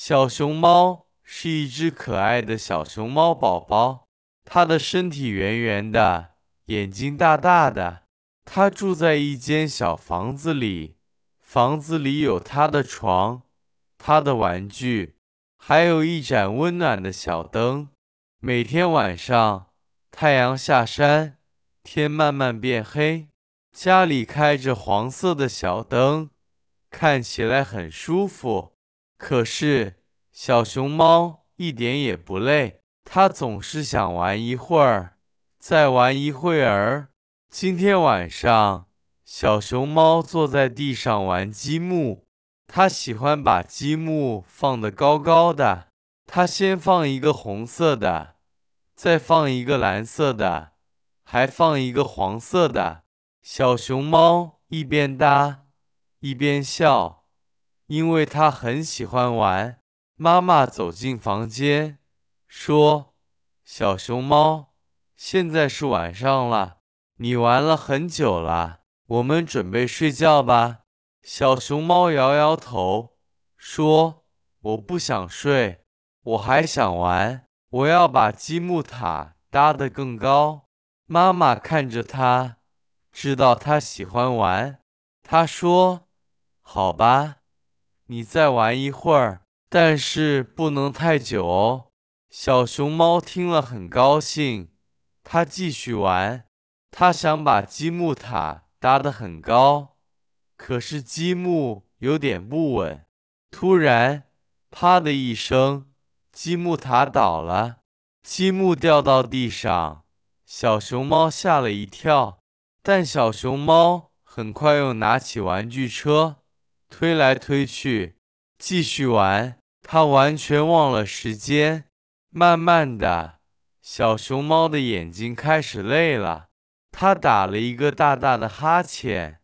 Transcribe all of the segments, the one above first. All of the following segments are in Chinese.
小熊貓是一隻可愛的小熊貓寶寶，它的身體圓圓的，眼睛大大的。它住在一間小房子裡，房子裡有它的床、它的玩具，還有一盞溫暖的小燈。每天晚上，太陽下山，天慢慢變黑，家裡開着黃色的小燈，看起來很舒服。可是，小熊貓一點也不累，它總是想玩一會兒，再玩一會兒。今天晚上，小熊貓坐在地上玩積木。它喜歡把積木放得高高的。它先放一個紅色的，再放一個藍色的，還放一個黃色的。小熊貓一邊搭一邊笑，因為它很喜歡玩。媽媽走進房間，說：“小熊貓，現在是晚上了。你玩了很久了，我們準備睡覺吧。”小熊貓搖搖頭，說：“我不想睡，我還想玩，我要把積木塔搭得更高。”媽媽看着它，知道它喜歡玩，她說：“好吧，你再玩一會兒，但是不能太久哦。”小熊貓聽了很高興，它繼續玩。他想把積木塔搭得很高，可是積木有點不穩。突然，啪的一聲，積木塔倒了，積木掉到地上，小熊貓嚇了一跳。但小熊貓很快又拿起玩具車，推來推去，繼續玩。它完全忘了時間。慢慢的，小熊貓的眼睛開始累了。他打了一個大大的哈欠，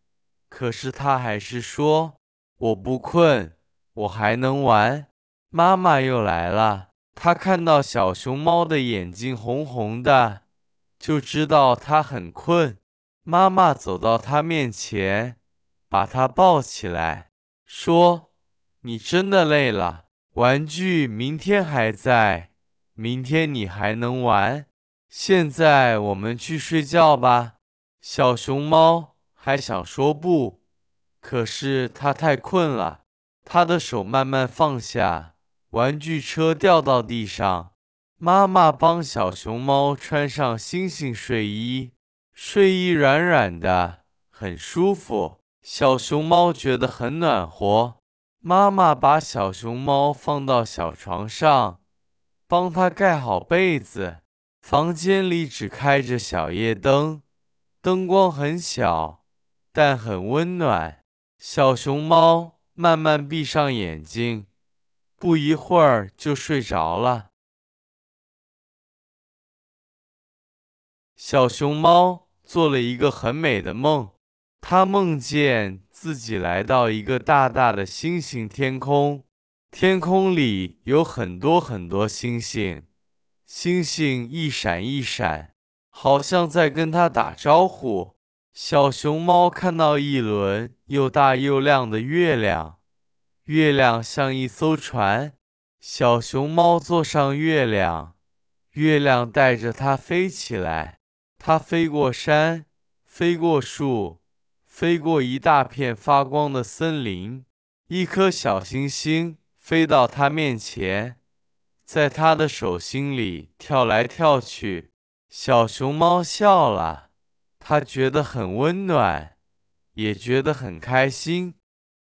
可是他還是說：“我不困，我還能玩。”媽媽又來了，她看到小熊貓的眼睛紅紅的，就知道它很困。媽媽走到它面前，把它抱起來，說：“你真的累了，玩具明天還在，明天你還能玩。現在我們去睡覺吧。”小熊貓還想說不，可是它太困了。它的手慢慢放下，玩具車掉到地上。媽媽幫小熊貓穿上星星睡衣，睡衣軟軟的，很舒服。小熊貓覺得很暖和。媽媽把小熊貓放到小床上，幫它蓋好被子。房間裡只開着小夜燈，燈光很小，但很溫暖。小熊貓慢慢閉上眼睛，不一會兒就睡着了。小熊貓做了一個很美的夢，它夢見自己來到一個大大的星星天空，天空裡有很多很多星星。星星一閃一閃，好像在跟它打招呼。小熊貓看到一輪又大又亮的月亮，月亮像一艘船，小熊貓坐上月亮，月亮帶着它飛起來。它飛過山，飛過樹，飛過一大片發光的森林。一顆小星星飛到它面前，在他的手心裡跳來跳去。小熊貓笑了，它覺得很溫暖，也覺得很開心。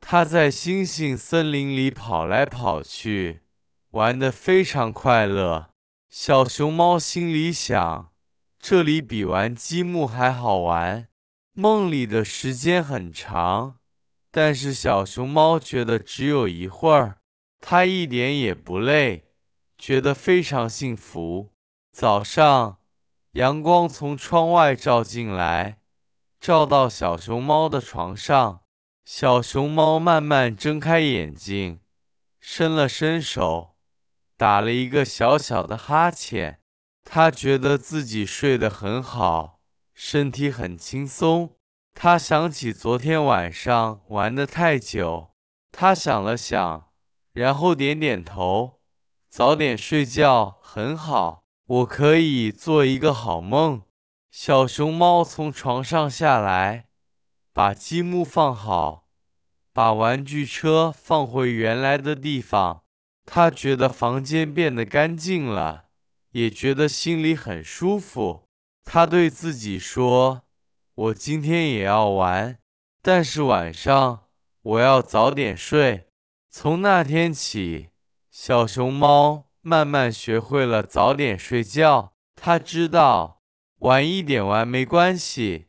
它在星星森林裡跑來跑去，玩得非常快樂。小熊貓心裡想，這裡比玩積木還好玩。夢裡的時間很長，但是小熊貓覺得只有一會兒，它一點也不累，覺得非常幸福。早上，陽光從窗外照進來，照到小熊貓的床上。小熊貓慢慢睜開眼睛，伸了伸手，打了一個小小的哈欠。它覺得自己睡得很好，身體很輕鬆。它想起昨天晚上玩得太久，它想了想，然後點點頭，早點睡覺很好，我可以做一個好夢。小熊貓從床上下來，把積木放好，把玩具車放回原來的地方。它覺得房間變得乾淨了，也覺得心裡很舒服。它對自己說：“我今天也要玩，但是晚上我要早點睡。”從那天起，小熊貓慢慢學會了早點睡覺。它知道晚一點玩沒關係，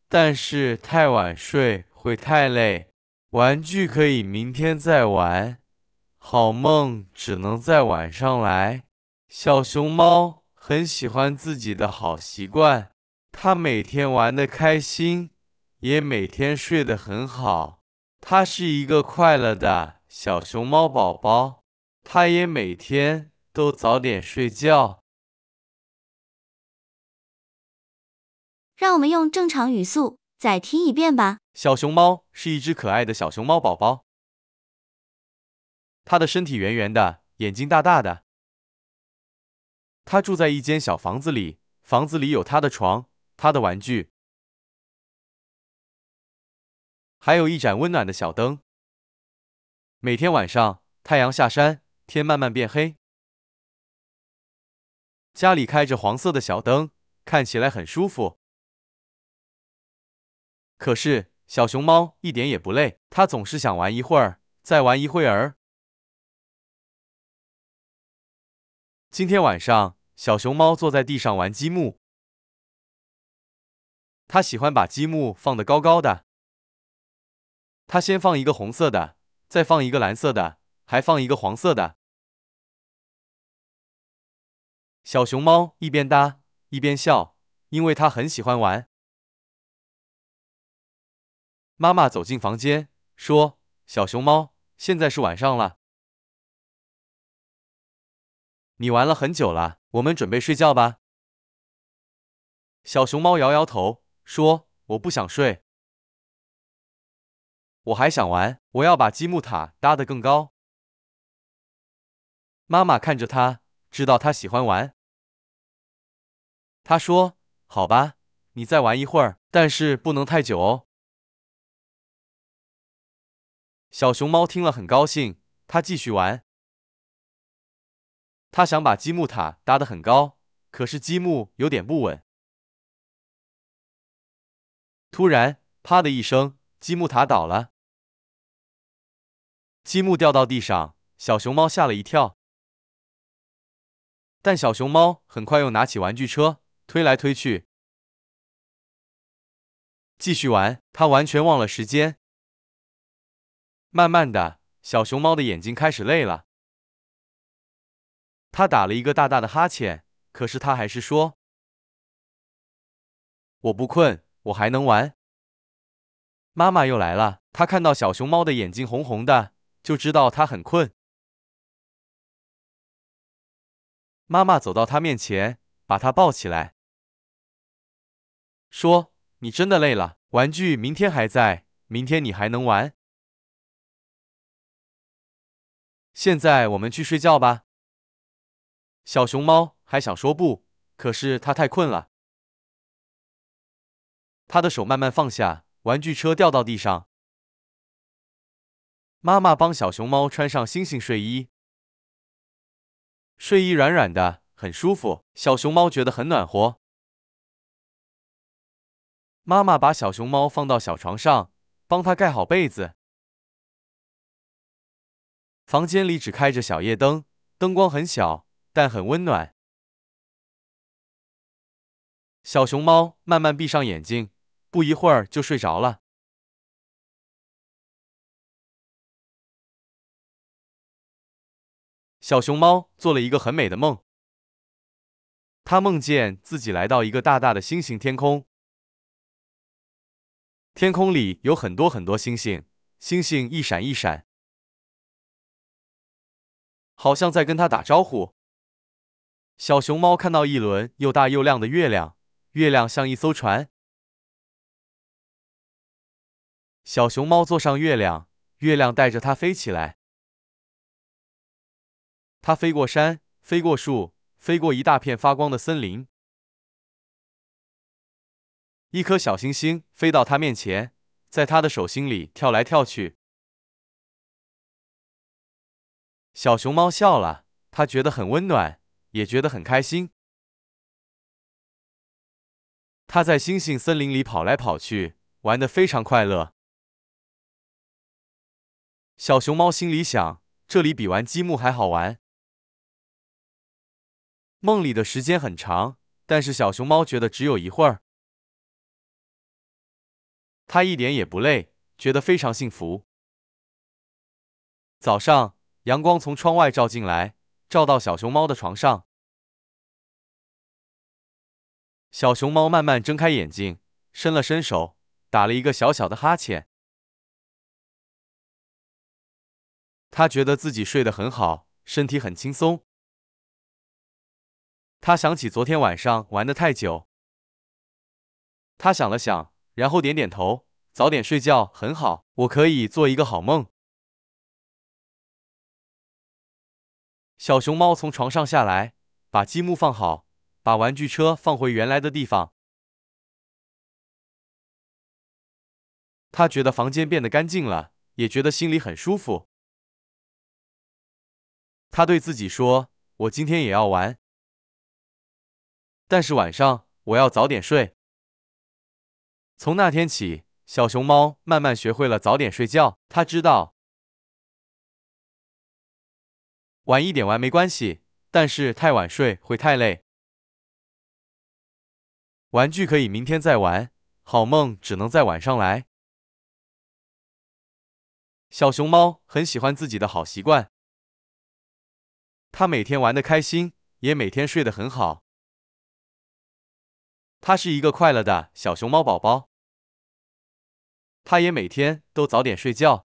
但是太晚睡會太累。玩具可以明天再玩，好夢只能在晚上來。小熊貓很喜歡自己的好習慣，它每天玩得開心，也每天睡得很好。它是一個快樂的小熊貓寶寶，它也每天都早點睡覺。讓我們用正常語速再聽一遍吧。小熊貓是一隻可愛的小熊貓寶寶，它的身體圓圓的，眼睛大大的。它住在一間小房子裡，房子裡有它的床，它的玩具，還有一盞溫暖的小燈。每天晚上，太陽下山，天慢慢變黑。家裡開着黃色的小燈，看起來很舒服。可是，小熊貓一點也不累，它總是想玩一會兒，再玩一會兒。今天晚上，小熊貓坐在地上玩積木。它喜歡把積木放得高高的。它先放一個紅色的，再放一個藍色的，還放一個黃色的。小熊貓一邊搭一邊笑，因為它很喜歡玩。媽媽走進房間，說：“小熊貓，現在是晚上了。你玩了很久了，我們準備睡覺吧。”小熊貓搖搖頭，說：“我不想睡，我還想玩，我要把積木塔搭得更高。”媽媽看着它，知道它喜歡玩。她說：“好吧，你再玩一會兒，但是不能太久哦。”小熊貓聽了很高興，它繼續玩。它想把積木塔搭得很高，可是積木有點不穩。突然，啪的一聲，積木塔倒了，積木掉到地上，小熊貓嚇了一跳。但小熊貓很快又拿起玩具車，推來推去，繼續玩。它完全忘了時間。慢慢的，小熊貓的眼睛開始累了。它打了一個大大的哈欠，可是它還是說：“我不困，我還能玩。”媽媽又來了，她看到小熊貓的眼睛紅紅的，就知道它很困。媽媽走到它面前，把它抱起來，說：“你真的累了，玩具明天還在，明天你還能玩。現在我們去睡覺吧。”小熊貓還想說不，可是它太困了。它的手慢慢放下，玩具車掉到地上。媽媽幫小熊貓穿上星星睡衣，睡衣軟軟的，很舒服，小熊貓覺得很暖和。媽媽把小熊貓放到小床上，幫它蓋好被子。房間裡只開着小夜燈，燈光很小，但很溫暖。小熊貓慢慢閉上眼睛，不一會兒就睡着了。小熊貓做了一個很美的夢，它夢見自己來到一個大大的星星天空，天空裡有很多很多星星，星星一閃一閃，好像在跟它打招呼。小熊貓看到一輪又大又亮的月亮，月亮像一艘船。小熊貓坐上月亮，月亮帶着它飛起來。它飛過山，飛過樹，飛過一大片發光的森林。一顆小星星飛到它面前，在它的手心裡跳來跳去。小熊貓笑了，它覺得很溫暖，也覺得很開心。它在星星森林裡跑來跑去，玩得非常快樂。小熊貓心裡想，這裡比玩積木還好玩。夢裡的時間很長，但是小熊貓覺得只有一會兒。它一點也不累，覺得非常幸福。早上，陽光從窗外照進來，照到小熊貓的床上。小熊貓慢慢睜開眼睛，伸了伸手，打了一個小小的哈欠。它覺得自己睡得很好，身體很輕鬆。它想起昨天晚上玩得太久。它想了想，然後點點頭，早點睡覺很好，我可以做一個好夢。小熊貓從床上下來，把積木放好，把玩具車放回原來的地方。它覺得房間變得乾淨了，也覺得心裡很舒服。它對自己說：“我今天也要玩，但是晚上我要早點睡。”從那天起，小熊貓慢慢學會了早點睡覺。它知道，晚一點玩沒關係，但是太晚睡會太累。玩具可以明天再玩，好夢只能在晚上來。小熊貓很喜歡自己的好習慣，它每天玩得開心，也每天睡得很好。它是一個快樂的小熊貓寶寶，它也每天都早點睡覺。